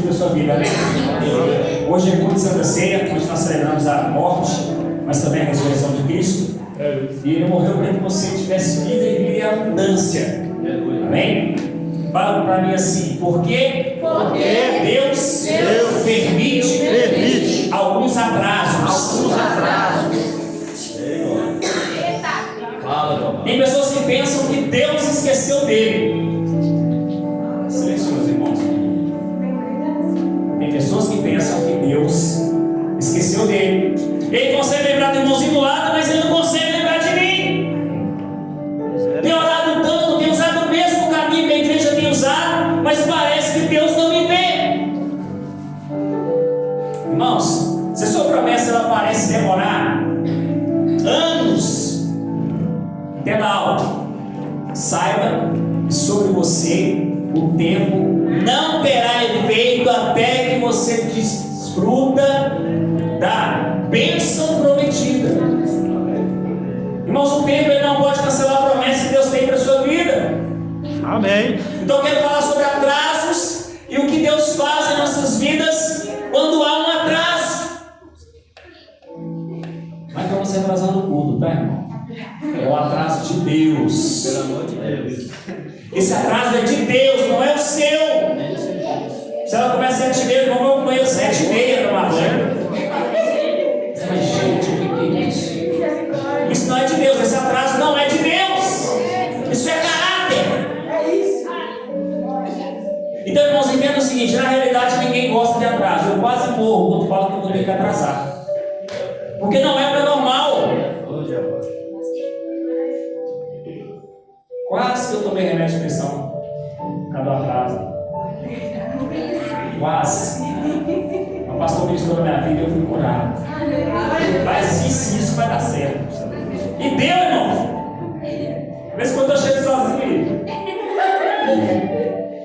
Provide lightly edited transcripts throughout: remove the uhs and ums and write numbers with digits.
sobre a sua vida, amém? Hoje é culto de Santa Ceia, onde nós celebramos a morte, mas também a ressurreição de Cristo. E Ele morreu para que você tivesse vida e abundância. Amém? Fala para mim assim, por quê? Porque Deus permite alguns atrasos. Tem pessoas que pensam que Deus esqueceu dele. Silencioso, irmãos. Tem pessoas que pensam que Deus esqueceu dele. Ele consegue lembrar do irmãozinho do lado, mas ele não consegue lembrar de mim. Tem orado tanto, tem usado o mesmo caminho que a igreja tem usado, mas parece que Deus não me vê. Irmãos, se a sua promessa ela parece demorar anos, entenda algo. Saiba que sobre você o tempo não terá efeito até que você desfruta da bênção prometida. Irmãos, o tempo ele não pode cancelar a promessa que Deus tem para a sua vida. Amém. Então eu quero falar sobre atrasos e o que Deus faz em nossas vidas quando há um atraso. Mas vamos se atrasar no culto, tá, irmão? É o atraso de Deus. Pelo amor de Deus. Esse atraso é de Deus, não é o seu. Se ela começa às 7h30, vamos ao banheiro 7h30 tomar banho. Mas gente, o que é isso? Isso não é de Deus, esse atraso não é de Deus. Isso é caráter. Então, irmãos, entenda o seguinte: na realidade ninguém gosta de atraso. Eu quase morro quando falo que eu vou ter que atrasar, porque não é para normal. Quase que eu tomei remédio de pressão por causa do atraso. Quase. O pastor ministrou na minha vida e eu fui curado. Mas isso vai dar certo. E deu, irmão. Vê se quando eu chego sozinho.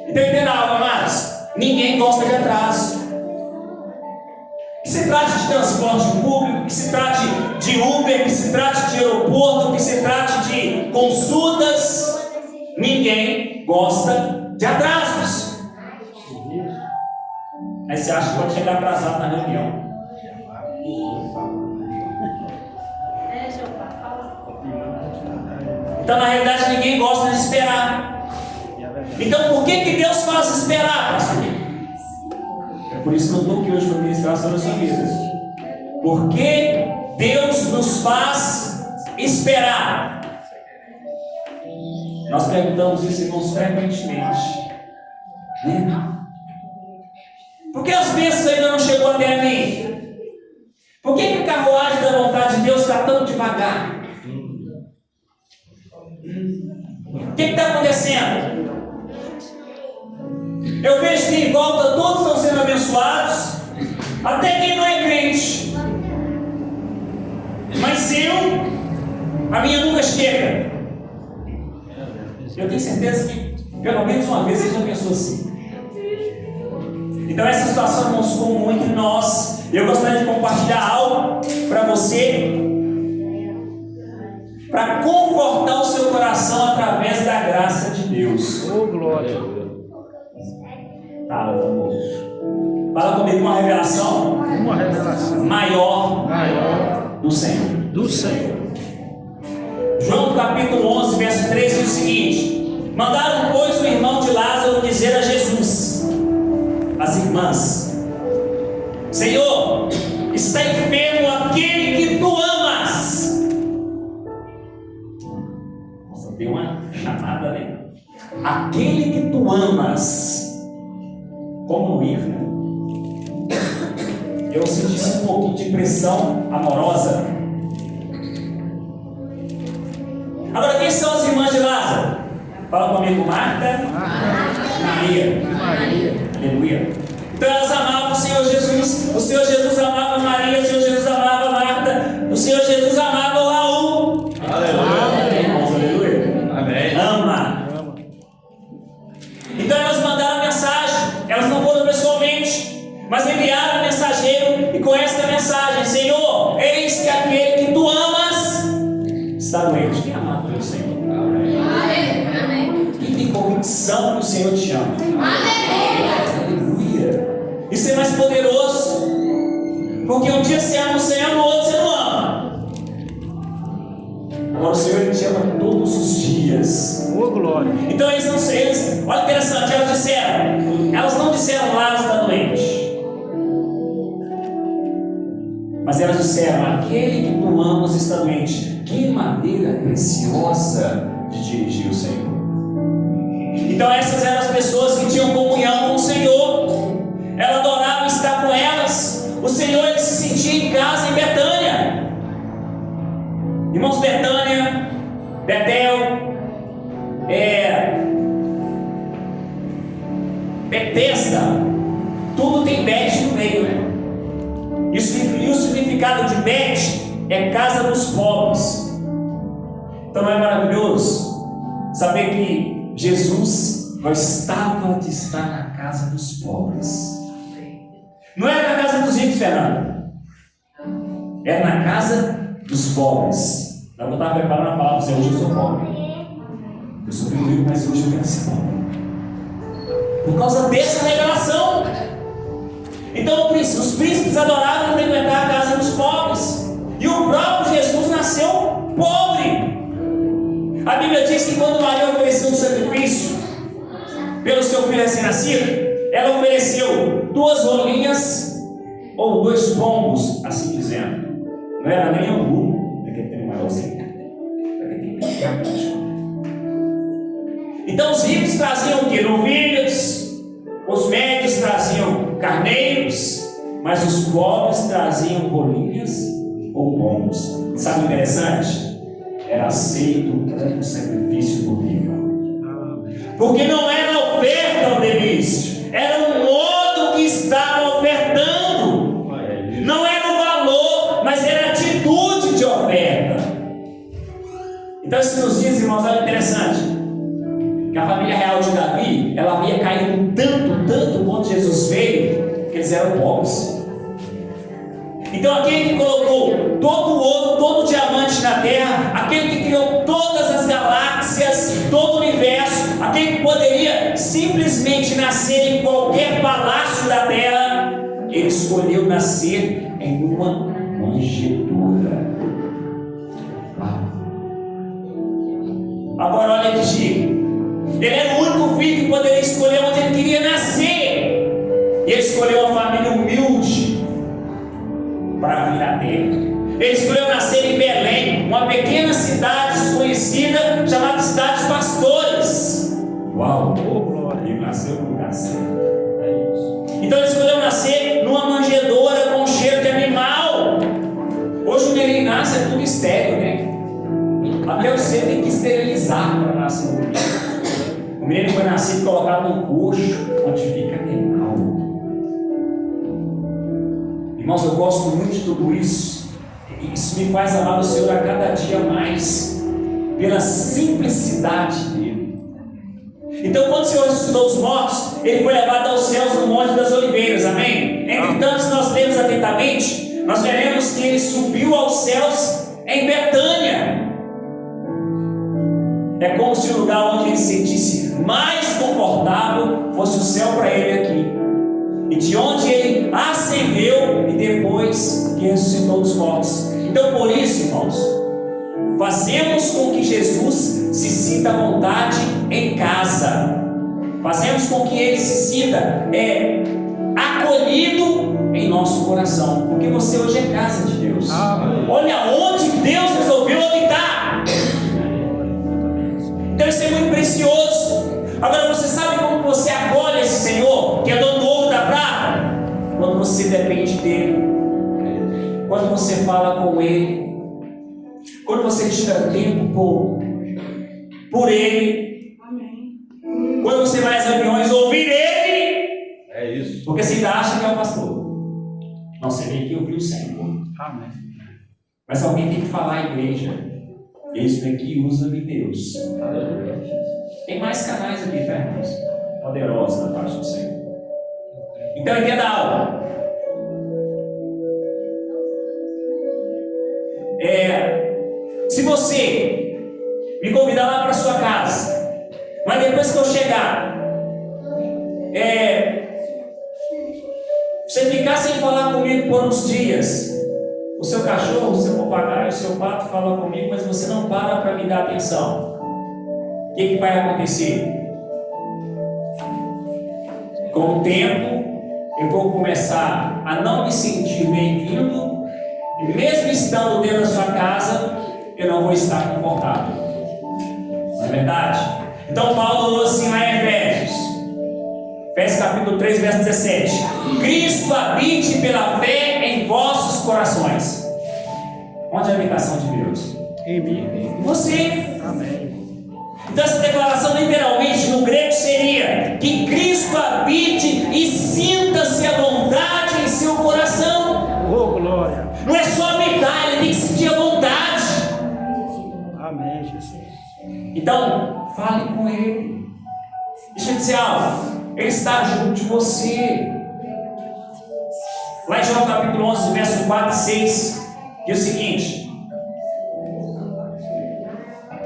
Então entenda algo, amados. Ninguém gosta de atraso. Que se trate de transporte público, que se trate de Uber, que se trate de aeroporto, que se trate de consultas, ninguém gosta de atrasos. Aí você acha que pode chegar atrasado na reunião. Então na realidade ninguém gosta de esperar. Então por que Deus faz esperar, pastor? É por isso que eu estou aqui hoje para ministrar sobre a sua vida. Porque Deus nos faz esperar. Nós perguntamos isso, irmãos, frequentemente. Por que as bênçãos ainda não chegou até mim? Por que a carruagem da vontade de Deus está tão devagar? O que está acontecendo? Eu vejo que em volta todos estão sendo abençoados, até quem não é crente. Mas a minha nunca chega. Eu tenho certeza que pelo menos uma vez você já pensou assim. Então essa situação, irmãos, comum entre nós. Eu gostaria de compartilhar algo para você, para confortar o seu coração através da graça de Deus. Oh, glória. Tá, vamos. Fala comigo uma revelação. Uma revelação Maior do Senhor. do Senhor. João capítulo 11, verso 3 diz o seguinte: mandaram, pois, o irmão de Lázaro dizer a Jesus, as irmãs: Senhor, está enfermo aquele que tu amas. Nossa, deu uma chamada, né? Aquele que tu amas. Como não ir, né? Eu senti um pouquinho de pressão amorosa. Agora, quem são as irmãs de Lázaro? Fala comigo: Marta, Maria. Aleluia. Então elas amavam o Senhor Jesus. O Senhor Jesus amava Maria. O Senhor Jesus amava Marta. O Senhor Jesus amava o Raul. Aleluia. Irmãos, aleluia. Amém. Ama. Então elas mandaram mensagem. Elas não foram pessoalmente, mas enviaram um mensageiro, e com esta mensagem: Senhor, eis que aquele que tu amas está doente. Quem é amado pelo Senhor? Quem tem convicção que o Senhor te ama? Aleluia. Agora o Senhor, Ele te ama todos os dias. Ô, glória. Então eles não eles, olha que interessante, elas não disseram Lázaro está doente, mas elas disseram: aquele que tu amas está doente. Que maneira preciosa de dirigir o Senhor. Então essas eram as pessoas que tinham comunhão com o Senhor. Ela adorava estar com elas. O Senhor, Ele se sentia em casa em Betânia. Irmãos, Betânia, Betel, Betesda, tudo tem Bet no meio, né? E o significado de Bet é casa dos pobres. Então não é maravilhoso saber que Jesus gostava de estar na casa dos pobres? Não era na casa dos ricos, Fernando. Era na casa dos pobres. Eu não estava preparando a palavra, hoje eu sou pobre. Eu sou filho rico, mas hoje eu quero ser pobre. Por causa dessa revelação. Então os príncipes adoravam frequentar a casa dos pobres. E o próprio Jesus nasceu pobre. A Bíblia diz que quando Maria ofereceu um sacrifício pelo seu filho recém-nascido, ela ofereceu 2 rolinhas ou 2 pombos, assim dizendo. Não era nem angu, daquele tem maiorzinho. Então os ricos traziam o que? Novilhas, os médios traziam carneiros, mas os pobres traziam rolinhas ou pombos. Sabe o interessante? Era aceito como sacrifício do rico. Porque não era oferta, Denise, era o modo que estava ofertando. Não era o valor, mas era a atitude de oferta. Então isso nos diz, irmãos, olha interessante, que a família real de Davi, ela havia caído tanto quando Jesus veio, que eles eram pobres. Então aquele que colocou todo o ouro, todo o diamante na terra, aquele que criou todas as galáxias, todo o universo, aquele que poderia simplesmente nascer em qualquer palácio da terra, ele escolheu nascer em uma manjedoura. Agora olha aqui, ele era o único filho que poderia escolher onde ele queria nascer. E ele escolheu uma família humilde para vir à terra. Ele escolheu nascer em Belém, uma pequena cidade desconhecida, chamada Cidade de Pastores. Uau! Ele nasceu no lugar certo. Então ele escolheu nascer numa manjedoura com cheiro de animal. Hoje o neném nasce é tudo estéril, né? Até você tem que esterilizar para nascer um menino. O menino foi nascido e colocado no coxo, onde fica animal. Irmãos, eu gosto muito de tudo isso. Isso me faz amar o Senhor a cada dia mais, pela simplicidade dele. Então, quando o Senhor ressuscitou os mortos, ele foi levado aos céus no Monte das Oliveiras, amém? Entretanto, se nós lemos atentamente, nós veremos que ele subiu aos céus em Betânia. É como se o lugar onde ele se sentisse mais confortável fosse o céu para ele aqui. E de onde ele ascendeu e depois que ressuscitou dos mortos. Então, por isso, irmãos, fazemos com que Jesus se sinta à vontade em casa. Fazemos com que ele se sinta acolhido em nosso coração. Porque você hoje é casa de Deus. Olha onde Deus resolveu habitar. Então isso é muito precioso. Agora você sabe como você acolhe esse Senhor, que é dono do ouro e da prata? Quando você depende dele, quando você fala com ele, quando você tira tempo por ele. Quando você vai às reuniões ouvir ele. É isso. Porque você ainda acha que é o pastor. Não, você vem aqui ouvir o Senhor. Amém. Mas alguém tem que falar à igreja. Isso daqui usa-me Deus. Tem mais canais aqui, tá, irmãos? Poderosos da parte do Senhor. Então entenda algo. Se você me convidar lá para sua casa, mas depois que eu chegar, você ficar sem falar comigo por uns dias, o seu cachorro, o seu papagaio, o seu pato fala comigo, mas você não para me dar atenção. O que vai acontecer? Com o tempo, eu vou começar a não me sentir bem-vindo, e mesmo estando dentro da sua casa, eu não vou estar confortável. Não é verdade? Então Paulo falou assim lá em Efésios capítulo 3, verso 17: Cristo habite pela fé em vossos corações. Onde é a habitação de Deus? Em mim. Em você. Amém. Então essa declaração literalmente no grego seria que Cristo habite e sinta-se à vontade em seu coração. Oh, glória. Não é só habitar, ele tem que sentir a vontade. Amém, Jesus. Então, fale com ele. Deixa eu dizer algo. Ele está junto de você. Lá em João capítulo 11, verso 4 e 6, diz o seguinte: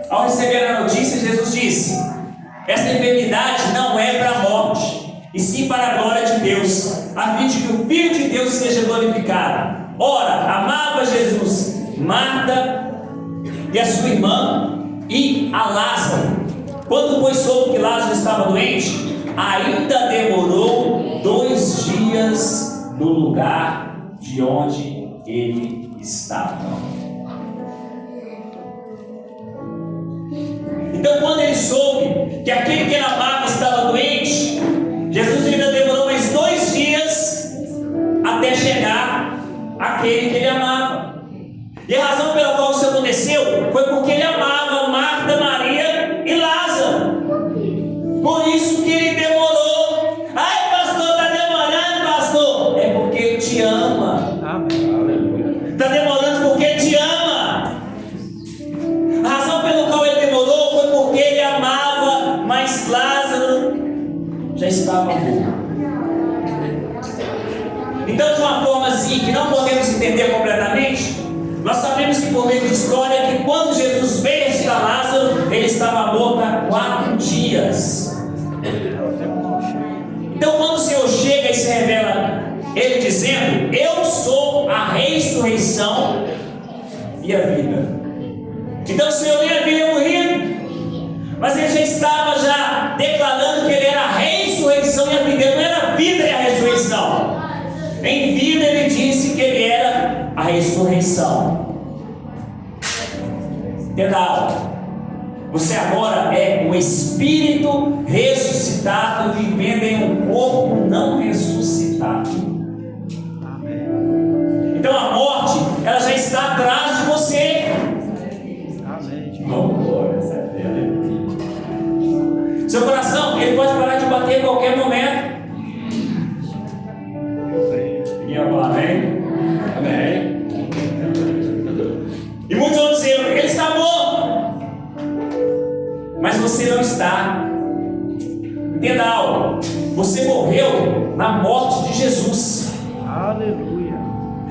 ao receber a notícia, Jesus disse: esta enfermidade não é para a morte, e sim para a glória de Deus, a fim de que o Filho de Deus seja glorificado. Ora, amava Jesus Marta e a sua irmã e a Lázaro. Quando pois soube que Lázaro estava doente, ainda demorou 2 dias do lugar de onde ele estava. Então, quando ele soube que aquele que ele amava estava doente, Jesus ainda demorou mais 2 dias até chegar àquele que ele amava. E a razão pela qual isso aconteceu foi porque ele amava Marta, Maria e Lázaro. Por isso que ele demorou. Ai, pastor, está demorando, pastor. É porque ele te ama. Amém. Está demorando porque ele te ama. A razão pela qual ele demorou foi porque ele amava, mas Lázaro já estava morto. Então, de uma forma assim que não podemos entender completamente, nós sabemos que por meio de história que quando Jesus veio visitar Lázaro, ele estava morto há 4 dias. Então, quando o Senhor chega e se revela, ele dizendo: eu sou a ressurreição e a vida. Então o Senhor nem havia morrido, mas ele já estava já declarando que ele era a ressurreição e a vida. Ele não era a vida e a ressurreição. Em vida ele disse que ele era a ressurreição. Entenda algo. Você agora é o Espírito ressuscitado vivendo em um corpo não ressuscitado. Então a morte, ela já está atrás de você. Seu coração, ele pode parar de bater em qualquer momento. Ninguém vai falar amém? Amém. E muitos vão dizer: ele está morto. Mas você não está. Entenda algo. Você morreu na morte de Jesus. Aleluia.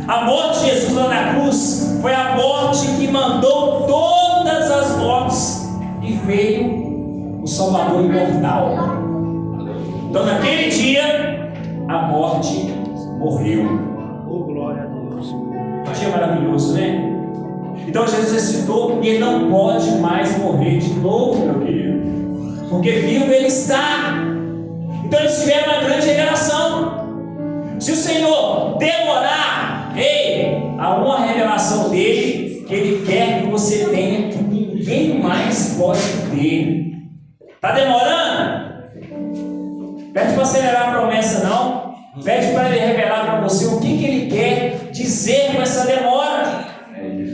A morte de Jesus lá na cruz foi a morte que mandou todas as mortes e veio o Salvador imortal. Então naquele dia a morte morreu. Oh, glória a Deus. Um dia maravilhoso, né? Então Jesus ressuscitou e ele não pode mais morrer de novo, meu querido, porque vivo ele está. Então eles tiveram uma grande revelação. Se o Senhor demorar, há uma revelação dele que ele quer que você tenha, que ninguém mais pode ter. Está demorando? Pede para acelerar a promessa, não. Pede para ele revelar para você o que ele quer dizer com essa demora.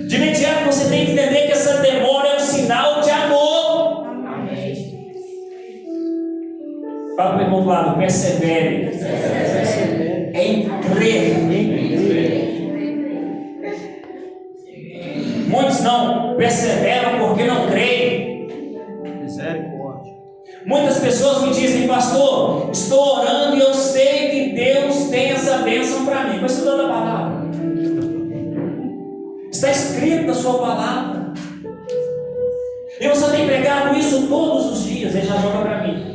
De imediato você tem que entender que essa demora é um sinal de amor. Fala para o irmão do lado: persevere em crer. Muitos não perseveram porque não creem. Misericórdia. Muitas pessoas me dizem: pastor, estou orando e eu sei que Deus tem essa bênção para mim. Mas estudando a palavra, está escrito na sua palavra, e você tem pregado isso todos os dias. Ele já joga para mim.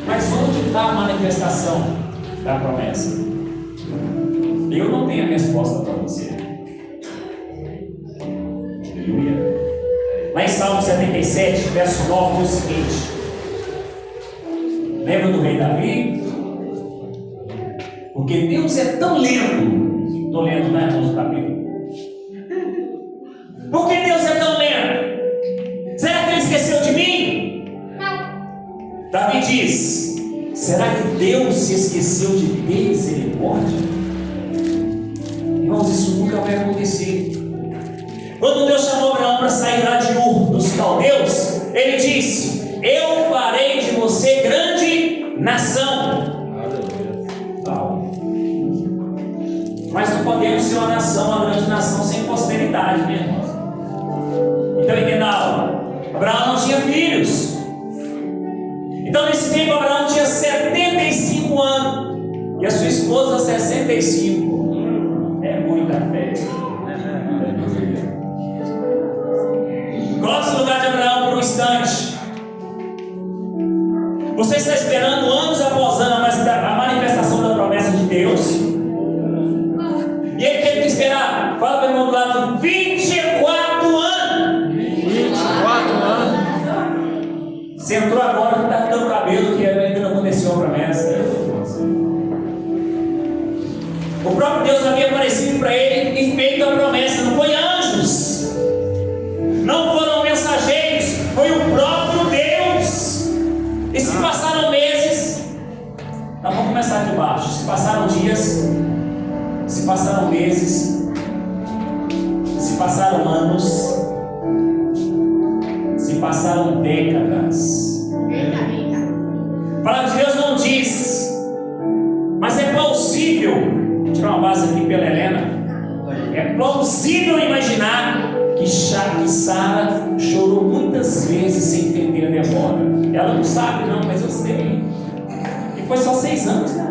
Mas onde está a manifestação da promessa? Eu não tenho a resposta para você. Aleluia. Lá em Salmo 77, verso 9, diz o seguinte: lembra do rei Davi? Porque Deus é tão lento. Estou lendo, né, irmãos, o capítulo. Por que Deus é tão lento? Será que Ele esqueceu de mim? Não. Davi diz: será que Deus se esqueceu de ter misericórdia? Irmãos, isso nunca vai acontecer. Quando Deus chamou Abraão para sair lá de Ur dos caldeus, Ele disse: eu farei de você grande nação. Mas não podemos ser uma nação, uma grande nação, sem posteridade, né, irmãos? Então entenda algo. Abraão não tinha filhos. Então nesse tempo Abraão tinha 75 anos e a sua esposa 65. É muita fé. Coloque-se no lugar de Abraão por um instante. Você está esperando anos após anos a manifestação da promessa de Deus? E ele teve que esperar, fala para o irmão do lado, 24 anos. 24 anos. Você entrou agora, está ficando cabelo, que ainda não aconteceu a promessa. O próprio Deus havia aparecido para ele e feito a promessa. Não foi anjos, não foram mensageiros, foi o próprio Deus. E se passaram meses, nós vamos começar de baixo. Se passaram dias, se passaram meses, se passaram anos, se passaram décadas. A palavra de Deus não diz, mas é plausível. Vou tirar uma base aqui pela Helena. É plausível imaginar que Sara chorou muitas vezes sem entender a demora. Ela não sabe, não, mas eu sei. E foi só 6 anos, né?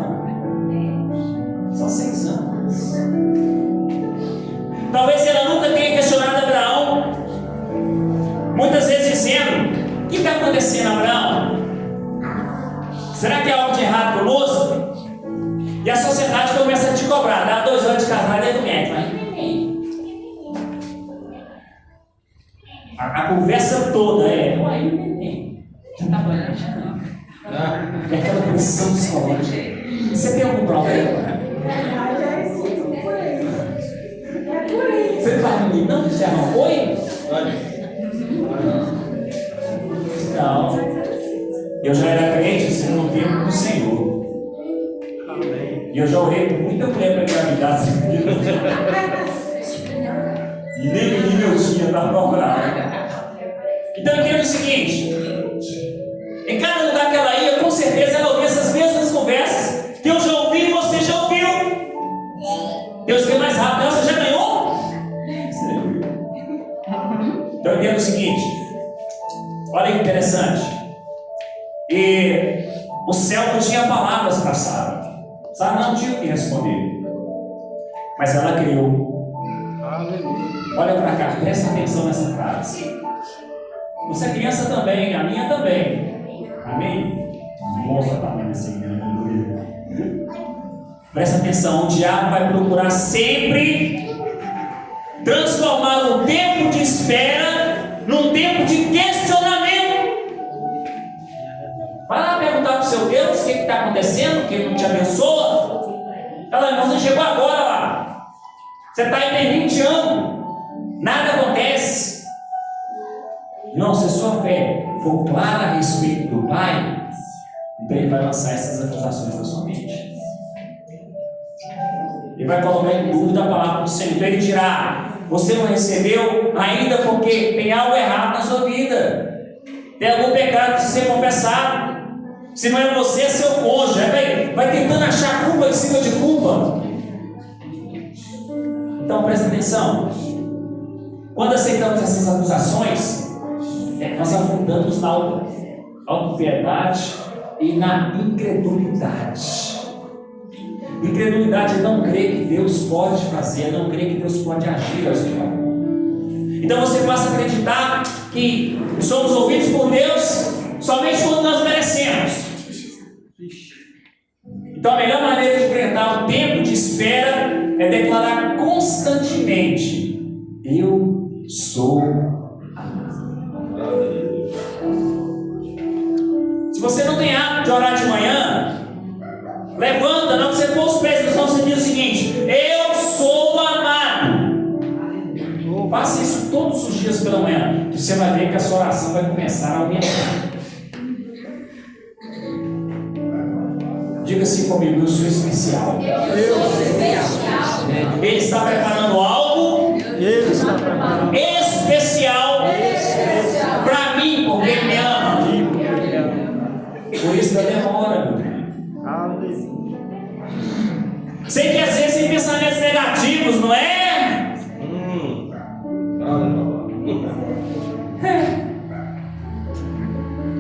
Só 6 anos. Talvez ela nunca tenha questionado Abraão, muitas vezes dizendo: o que está acontecendo, Abraão? Será que há algo de errado conosco? E a sociedade começa a te cobrar: dá 2 anos de casado e do médico. A conversa toda é: uai, o neném já está banhando, já não. É aquela pressão psicológica. Você tem algum problema? Você não vai me não, já não foi? Não. Eu já era crente assim, no tempo do Senhor. E eu já orei por muita mulher para engravidar. E nem menino eu tinha para procurar. Então entenda o seguinte: em cada lugar que ela ia, com certeza ela ouvia essas mesmas conversas que eu já ouvi e você já ouviu. Deus quer mais rápido. Não, você já ganhou? Então entenda o seguinte: olha que interessante. E o céu não tinha palavras para Sara. Sara não tinha o que responder, mas ela creu. Olha para cá, presta atenção nessa frase. Você é criança também, a minha também. Amém? Nossa, tá vendo assim, aleluia. Presta atenção: o diabo vai procurar sempre transformar um tempo de espera num tempo de questionamento. Vai lá perguntar para o seu Deus o que está acontecendo, que ele não te abençoa. Fala: irmão, você chegou agora lá. Você está aí tem 20 anos. Nada acontece. Não, se a sua fé for clara a respeito do Pai, então Ele vai lançar essas acusações na sua mente. Ele vai colocar em dúvida a palavra do Senhor. Então Ele dirá: você não recebeu ainda porque tem algo errado na sua vida. Tem algum pecado que precisa ser confessado. Se não é você, é seu cônjuge. Vai tentando achar culpa em cima de culpa. Então presta atenção. Quando aceitamos essas acusações, nós afundamos na autopiedade e na incredulidade. Incredulidade é não crer que Deus pode fazer, não crer que Deus pode agir ao seu favor. Então você passa a acreditar que somos ouvidos por Deus somente quando nós merecemos. Então a melhor maneira de enfrentar o tempo de espera é declarar constantemente: eu sou amado. Se você não tem hábito de orar de manhã, levanta, não que você pôr os pés no chão, você diz o seguinte: eu sou amado. Faça isso todos os dias pela manhã, que você vai ver que a sua oração vai começar a aumentar. Diga assim comigo: eu sou especial. Eu sou especial. Ele está preparando algo especial para mim, porque Ele me ama. Por isso da demora, meu filho. Sei que às vezes tem pensamentos negativos, não é?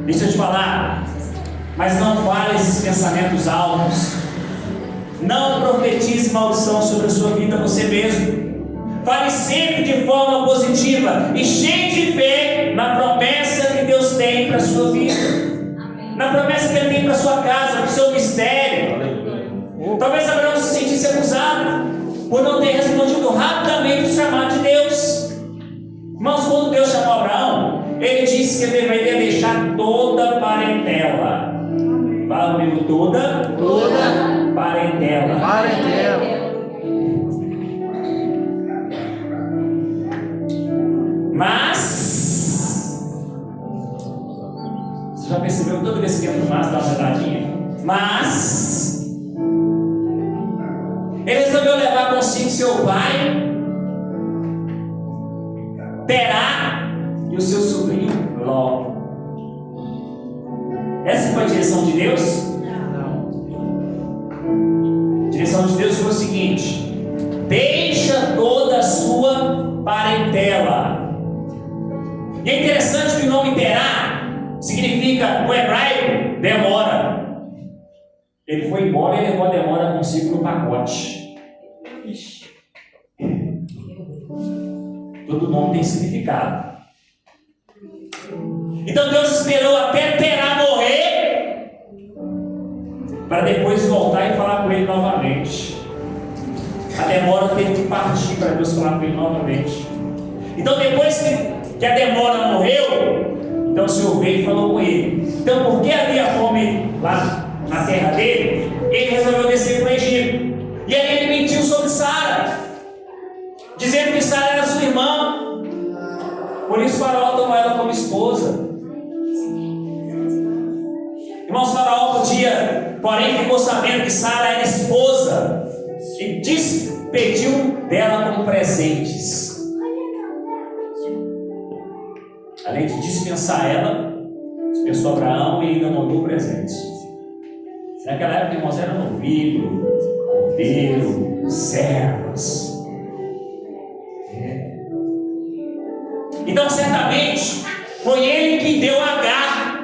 Deixa eu te falar, mas não fale esses pensamentos altos. Não profetize maldição sobre a sua vida você mesmo. Fale sempre de forma positiva e cheio de fé na promessa que Deus tem para a sua vida, na promessa que Ele tem para a sua casa, para o seu mistério. Talvez Abraão se sentisse acusado por não ter respondido rapidamente o chamado de Deus. Irmãos, quando Deus chamou Abraão, Ele disse que ele deveria deixar toda a parentela. Fala comigo: toda parentela. Mas você já percebeu que toda vez que entra o mas dá uma pedradinha? Mas ele resolveu levar consigo seu pai, Terá, e o seu sobrinho Ló. Essa foi a direção de Deus? A direção de Deus foi o seguinte: deixa toda a sua parentela. E é interessante que o nome Terá significa, no hebraico, demora. Ele foi embora e levou a demora consigo no pacote. Todo nome tem significado. Então Deus esperou até Terá morrer para depois voltar e falar com ele novamente. A demora teve que partir para Deus falar com ele novamente. Então depois que a demora morreu, então o Senhor veio e falou com ele. Então, porque havia fome lá na terra dele, ele resolveu descer para o Egito. E aí ele mentiu sobre Sara, dizendo que Sara era sua irmã. Por isso Faraó tomou ela como esposa. Irmãos, Faraó porém ficou sabendo que Sara era esposa e despediu dela como presentes. Além de dispensar ela, dispensou Abraão e ainda mandou presentes. Naquela época, irmãos, era novilho, cordeiro, servas. Então, certamente, foi ele que deu Agar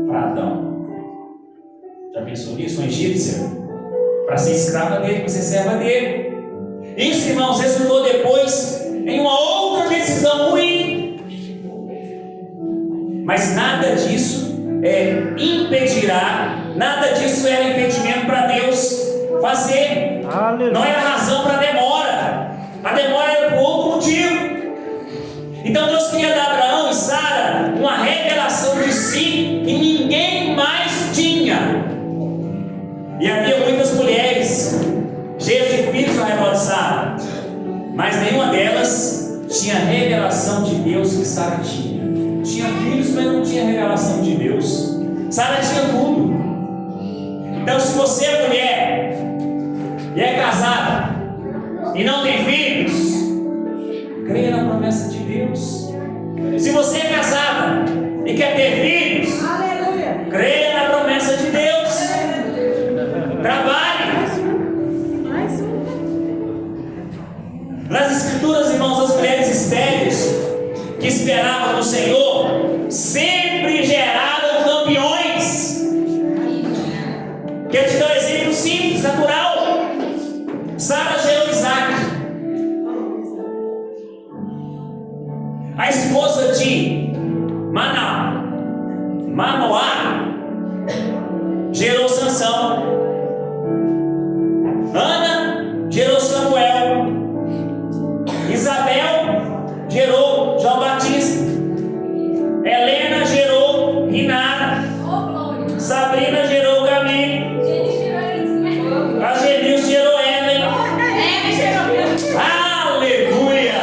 para Adão. Já pensou nisso? Uma egípcia, para ser escrava dele, para ser serva dele. Isso, irmãos, resultou depois em uma outra decisão ruim. Mas nada disso impedirá, nada disso era impedimento para Deus fazer. Aleluia. Não era razão para a demora. A demora era por outro motivo. Então Deus queria dar a Abraão e Sara uma revelação de si que ninguém mais tinha. E havia muitas mulheres cheias de filhos ao redor de Sara, mas nenhuma delas tinha a revelação de Deus que Sara tinha. Tinha filhos, mas não tinha revelação de Deus. Sara tinha tudo. Então, se você é mulher e é casada e não tem filhos, creia na promessa de Deus. Se você é casada e quer ter filhos, aleluia, creia na promessa de Deus. Trabalhe. Nas Escrituras, irmãos, as mulheres estéreis que esperavam no Senhor sempre geraram campeões. Quero te dar um exemplo simples, natural. Sara gerou Isaac. A esposa de Manoá gerou Sansão. Ana gerou Samuel. Isabel gerou João Batista. Helena gerou Rinara. Sabrina gerou Camille. A Genilson gerou Ellen. Aleluia!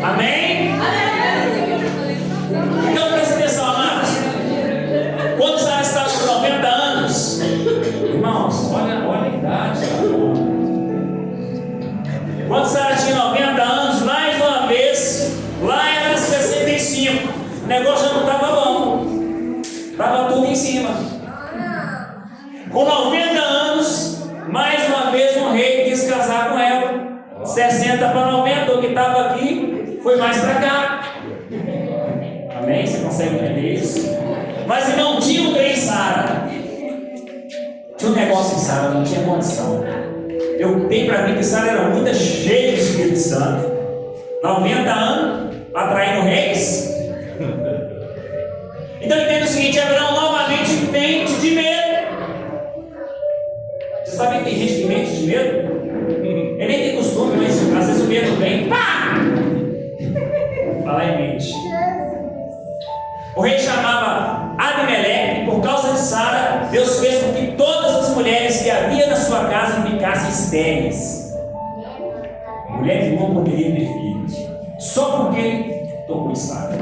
Amém? Então presta atenção, amados. Quando Sara estava com 90 anos, irmãos, olha a idade. Quando Sara tinha 90 anos, mais uma vez, lá era 65. O negócio já não estava bom. Estava tudo em cima. Com 90 anos, mais uma vez um rei quis casar com ela. 60 para 90, o que estava aqui foi mais para cá. Amém? Você consegue entender isso? Mas não tinha um trem em Sara. Tinha um negócio em Sara, não tinha condição. Eu tenho para mim que Sara era muito cheia do Espírito Santo. 90 anos, atraindo reis. Então entenda o seguinte: Abraão novamente mente de medo. Você sabe que tem gente que mente de medo? Ele nem tem costume, mas às vezes o medo vem. Pá! Fala em mente. O rei chamava Abimeleque, e por causa de Sara, Deus fez com que todas as mulheres que havia na sua casa ficassem estéreis. Mulher que não poderia ter filhos, só porque ele tocou em Sara.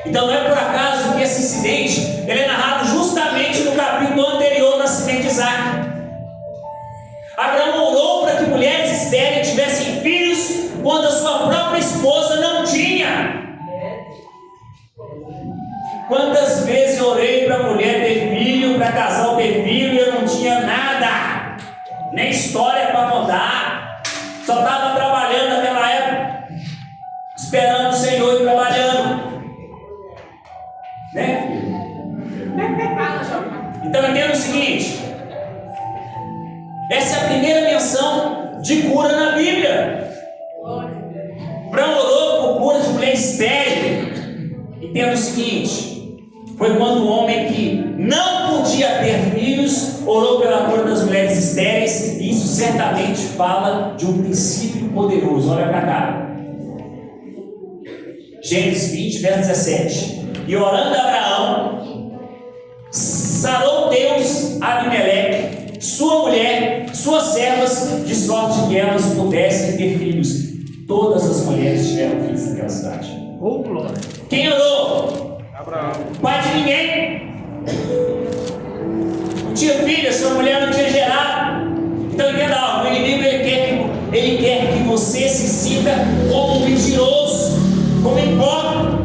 Então não é por acaso que esse incidente ele é narrado justamente no capítulo anterior ao nascimento de Isaac. Abraão orou para que mulheres estéreis tivessem filhos quando a sua própria esposa não tinha. Quantas vezes eu orei para a mulher ter filho, para casal ter filho, e eu não tinha nada, nem história para contar, só estava trabalhando naquela época, esperando o Senhor e trabalhando, né, filho? Então entenda o seguinte: essa é a primeira menção de cura na Bíblia. Abraão orou por cura de mulher estéril. Entenda o seguinte: foi quando o homem que não podia ter filhos orou pela cura das mulheres estéreis, e isso certamente fala de um princípio poderoso. Olha para cá, Gênesis 20, verso 17. E orando Abraão, sarou Deus Abimeleque, sua mulher, suas servas, de sorte que elas pudessem ter filhos. Todas as mulheres tiveram filhos naquela cidade. Oh, glória. Quem orou? Abraão. Pai de ninguém. Não tinha filha, sua mulher não tinha gerado. Então entenda algo: o inimigo ele quer que você se sinta como um mentiroso, como hipócrita,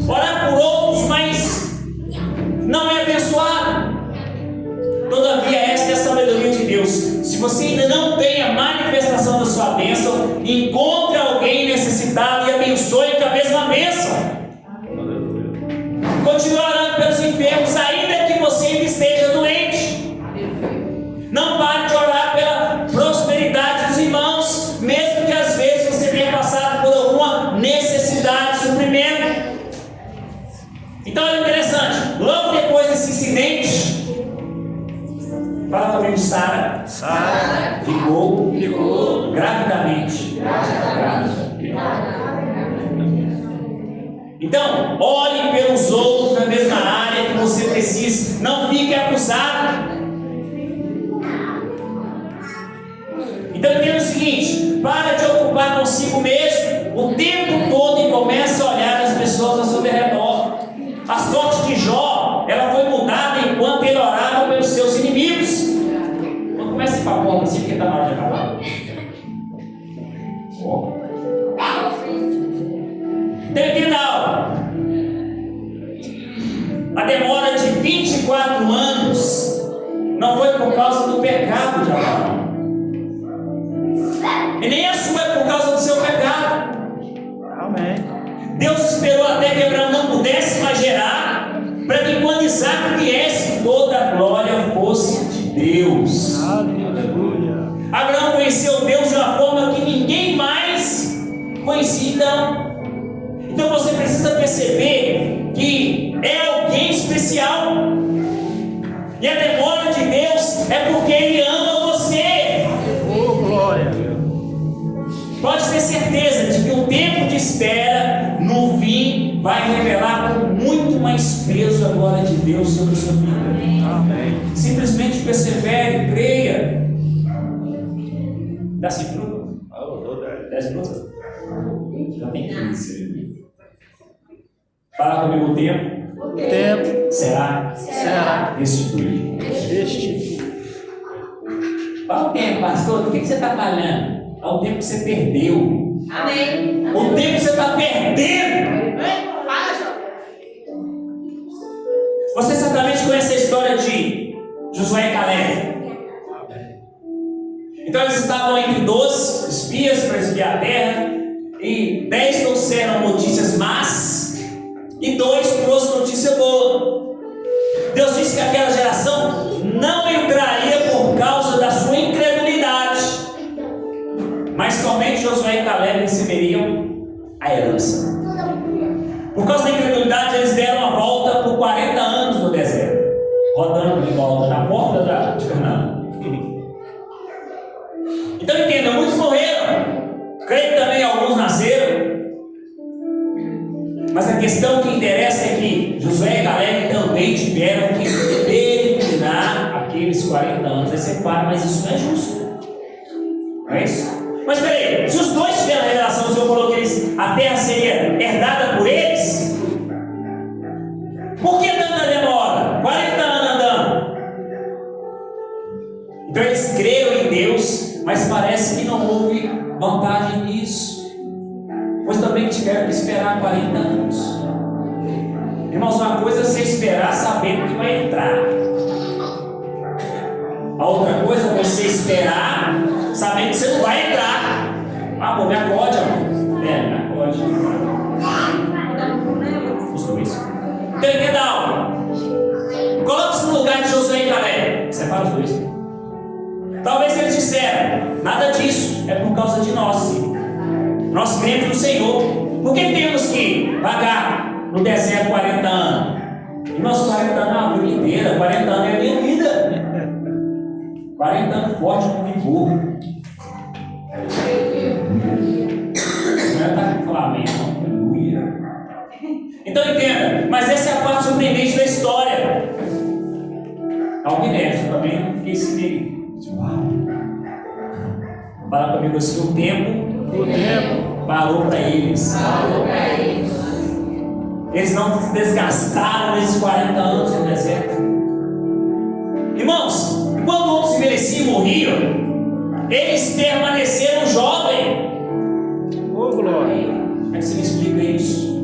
orar por outros, mas não é abençoado. Todavia, esta é a sabedoria de Deus. Se você ainda não tem a manifestação da sua bênção, encontre alguém necessitado e abençoe com a mesma bênção. Continue orando pelos enfermos, ainda que você ainda esteja doente. Não pare de orar pela prosperidade dos irmãos, mesmo que às vezes você tenha passado por alguma necessidade, suprimento. Então é interessante, logo depois desse incidente, fala comigo, Sara ficou gravidamente. Então, ore pelos outros na mesma área que você precisa. Não fique acusado. Então entenda o seguinte: para de ocupar consigo mesmo o tempo todo e comece a olhar as pessoas ao seu redor. A sorte de Jó, ela foi mudada enquanto ele orava pelos seus inimigos. Não comece a falar assim, porque está na hora de acabar. Então entenda algo: a demora de 24 anos não foi por causa do pecado de Abraão, e nem a sua é por causa do seu pecado. Amém. Deus esperou até que Abraão não pudesse mais gerar, para que quando Isaac viesse, toda a glória fosse de Deus. Aleluia. Abraão conheceu Deus de uma forma que ninguém mais conhecia. Então você precisa perceber que é alguém especial, e a demora de Deus é porque Ele ama você. Oh, glória. pode ter certeza de que o tempo de espera, no fim, vai revelar com muito mais peso a glória de Deus sobre a sua vida. Amém. Simplesmente persevere, creia. Dá 5 minutos? 10 minutos? Já tem 15. Fala comigo, o tempo O tempo será restituído. restituído. Qual o tempo, pastor? Do que você está falando? É o tempo que você perdeu. Amém. O tempo que você está perdendo. Você certamente conhece a história de Josué e Caleb. Então eles estavam entre 12 espias para espiar a terra, e 10 trouxeram notícias más e 2 trouxeram notícia boa. Deus disse que aquela geração não entraria por causa da sua incredulidade, mas somente Josué e Caleb receberiam a herança. Por causa da incredulidade, eles deram a volta por 40 anos no deserto, rodando de volta na porta de Canaã. Então entenda, muitos morreram, creio que também alguns nasceram, mas a questão que interessa é que Josué e Caleb também tiveram que terminar aqueles 40 anos. Aí você para, mas isso não é justo, não é isso? Mas peraí, se os dois tiveram a revelação, o Senhor falou que a terra seria herdada por eles, por que tanta demora? 40 anos andando. Então eles creram em Deus, mas parece que não houve vantagem nisso, pois também tiveram que esperar 40 anos. Irmãos, uma coisa é você esperar sabendo que vai entrar, a outra coisa é você esperar sabendo que você não vai entrar. Ah, pô, me acode, amor. Me acode. Os dois. Então entenda algo. Coloque-se no lugar de Josué e Caleb. Separa os dois. Talvez eles disseram: nada disso é por causa de nós. Nós cremos no Senhor. Por que temos que vagar no deserto 40 anos? Irmãos, 40 anos é uma vida inteira. 40 anos é a minha vida. 40 anos forte com vigor. Não é estar com Flamengo, aleluia. Então entenda, mas essa é a parte surpreendente da história. Algo inédito também, fiquei assim. Uau! Fala comigo assim: o tempo parou para eles. Eles não se desgastaram nesses 40 anos no deserto. Irmãos, enquanto outros envelheciam e morriam, eles permaneceram jovens. Oh, glória. Como é que você me explica isso?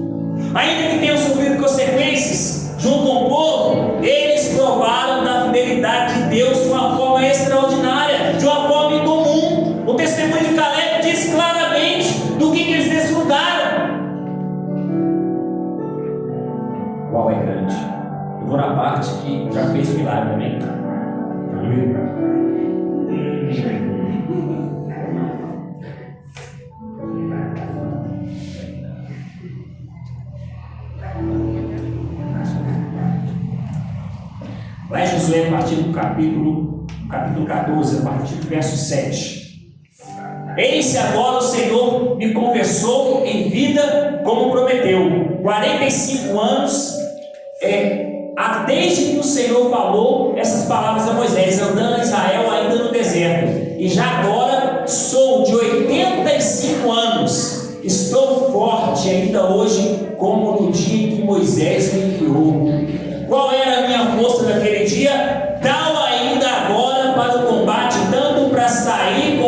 Ainda que tenham sofrido consequências junto com o povo, eles provaram da fidelidade de Deus de uma forma extraordinária, de uma forma incomum. O testemunho de Caleb diz claramente do que eles desfrutaram. Qual é grande? Eu vou na parte que já fez o milagre também. Lá em Josué, a partir do capítulo 14, a partir do verso 7. Eis agora o Senhor me confessou em vida como prometeu. 45 anos desde que o Senhor falou essas palavras a Moisés, andando a Israel ainda no deserto. E já agora sou de 85 anos. Estou forte ainda hoje, como no dia em que Moisés me enviou. Qual era a minha força naquele dia? Tal ainda agora para o combate, tanto para sair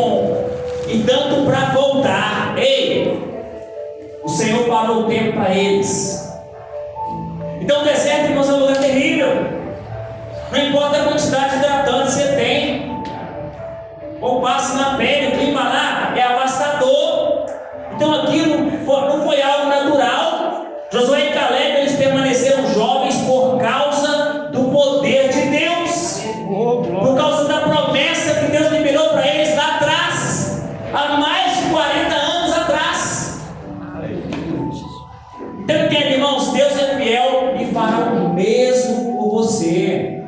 e tanto para voltar. Ei, o Senhor parou o tempo para eles. Então o deserto, irmãos, é um lugar terrível. Não importa a quantidade de hidratante você tem, ou passe na pele, o clima lá é avastador. Então aquilo não foi algo natural. Josué e Caleb, eles permaneceram jovens por causa do poder de Deus, por causa da promessa que Deus liberou para eles lá atrás, há mais de 40 anos atrás. Então entende, irmãos, Deus é fiel e fará o mesmo por você.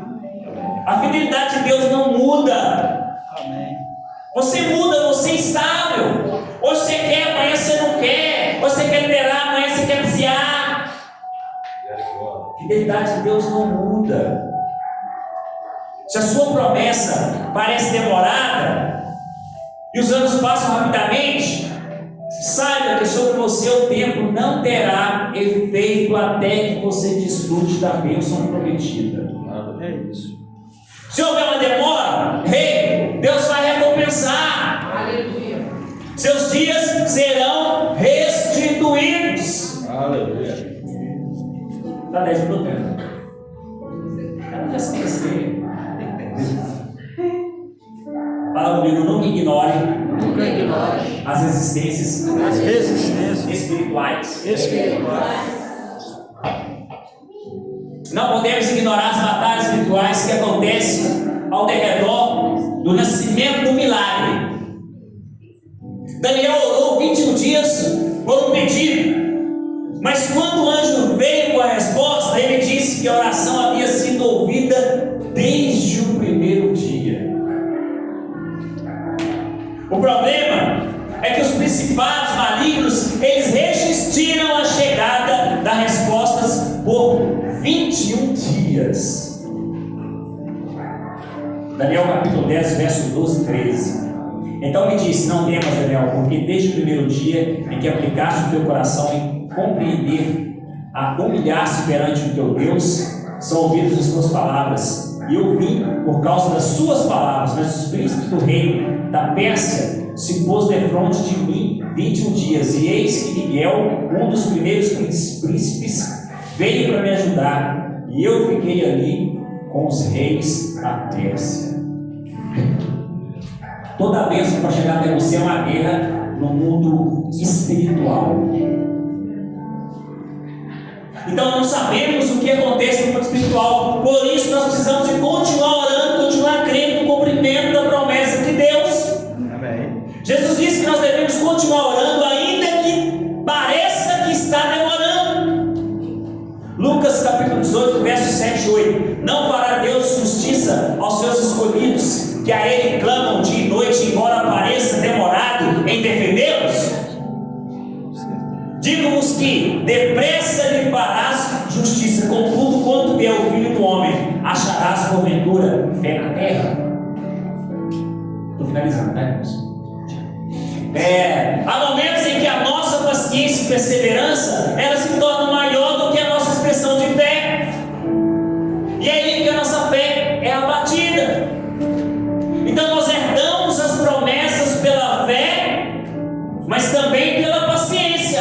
fidelidade de Deus não muda. Se a sua promessa parece demorada e os anos passam rapidamente, saiba que sobre você o tempo não terá efeito até que você desfrute da bênção prometida. É isso. Se houver uma demora, Deus vai recompensar. Aleluia. Seus dias serão restituídos. Aleluia. Dá 10 minutos, né? Ela já esquecer. Fala comigo, nunca ignore as resistências As resistências espirituais. espirituais. Não podemos ignorar as batalhas espirituais que acontecem ao redor do nascimento do milagre. Daniel orou 21 dias por um pedido, mas quando o anjo veio com a resposta, ele disse que a oração havia sido ouvida desde o primeiro dia. O problema é que os principados malignos, eles resistiram à chegada das respostas por 21 dias. Daniel capítulo 10, verso 12 e 13. Então me disse: não temas, Daniel, porque desde o primeiro dia em que aplicaste o teu coração em compreender, a humilhar-se perante o teu Deus, são ouvidas as tuas palavras. E eu vim por causa das suas palavras, mas os príncipes do reino da Pérsia se pôs defronte de mim 21 dias. E eis que Miguel, um dos primeiros príncipes, veio para me ajudar. E eu fiquei ali com os reis da Pérsia. Toda bênção para chegar até você é uma guerra no mundo espiritual. Então não sabemos o que acontece no mundo espiritual. Por isso nós precisamos de continuar orando, continuar crendo no cumprimento da promessa de Deus. Amém. Jesus disse que nós devemos continuar orando, ainda que pareça que está demorando. Lucas capítulo 18, versos 7 e 8. Não fará Deus justiça aos seus escolhidos, que a Ele clamam dia e noite, embora pareça demorado em defendê-los? Digo-vos que depressa lhe farás justiça, contudo, quando vier o Filho do Homem, acharás porventura fé na terra? Estou finalizando, tá, irmãos? Há momentos em que a nossa paciência e perseverança, ela se torna maior do que a nossa expressão de fé. E é aí que a nossa fé é abatida. Então nós herdamos as promessas pela fé, mas também pela paciência.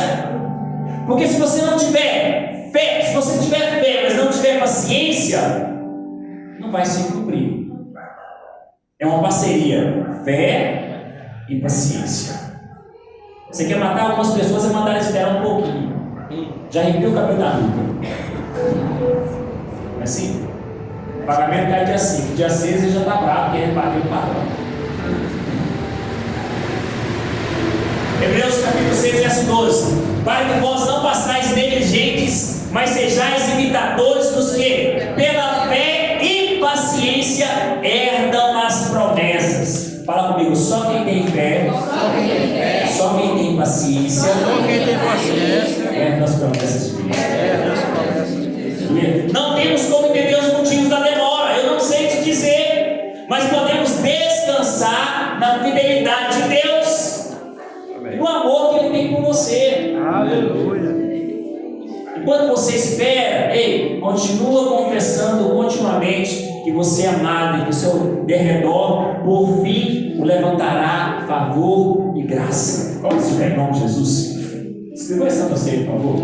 Porque se você não tiver fé, se você tiver fé, mas não tiver paciência, não vai se cumprir. É uma parceria, fé e paciência. Você quer matar algumas pessoas, é mandar esperar um pouquinho. Já arrepiou o cabelo da nuca. É assim? O pagamento cai dia 5, dia 6 ele já está bravo, porque ele bateu o patrão. Hebreus capítulo 6, verso 12. Para que vós não passais negligentes, mas sejais imitadores dos que, pela fé e paciência, herdam as promessas. Fala comigo, só quem tem fé, só quem tem paciência, Só quem tem paciência herda as promessas de Deus. é das promessas de Deus. Não temos como entender os motivos da demora, eu não sei te dizer, mas podemos descansar na fidelidade de Deus, no amor que Ele tem por você. Aleluia. Enquanto você espera, continua confessando continuamente que você é amado e que o seu derredor, por fim, o levantará favor e graça. Vamos estiver em nome de Jesus. Escreva essa para você, por favor.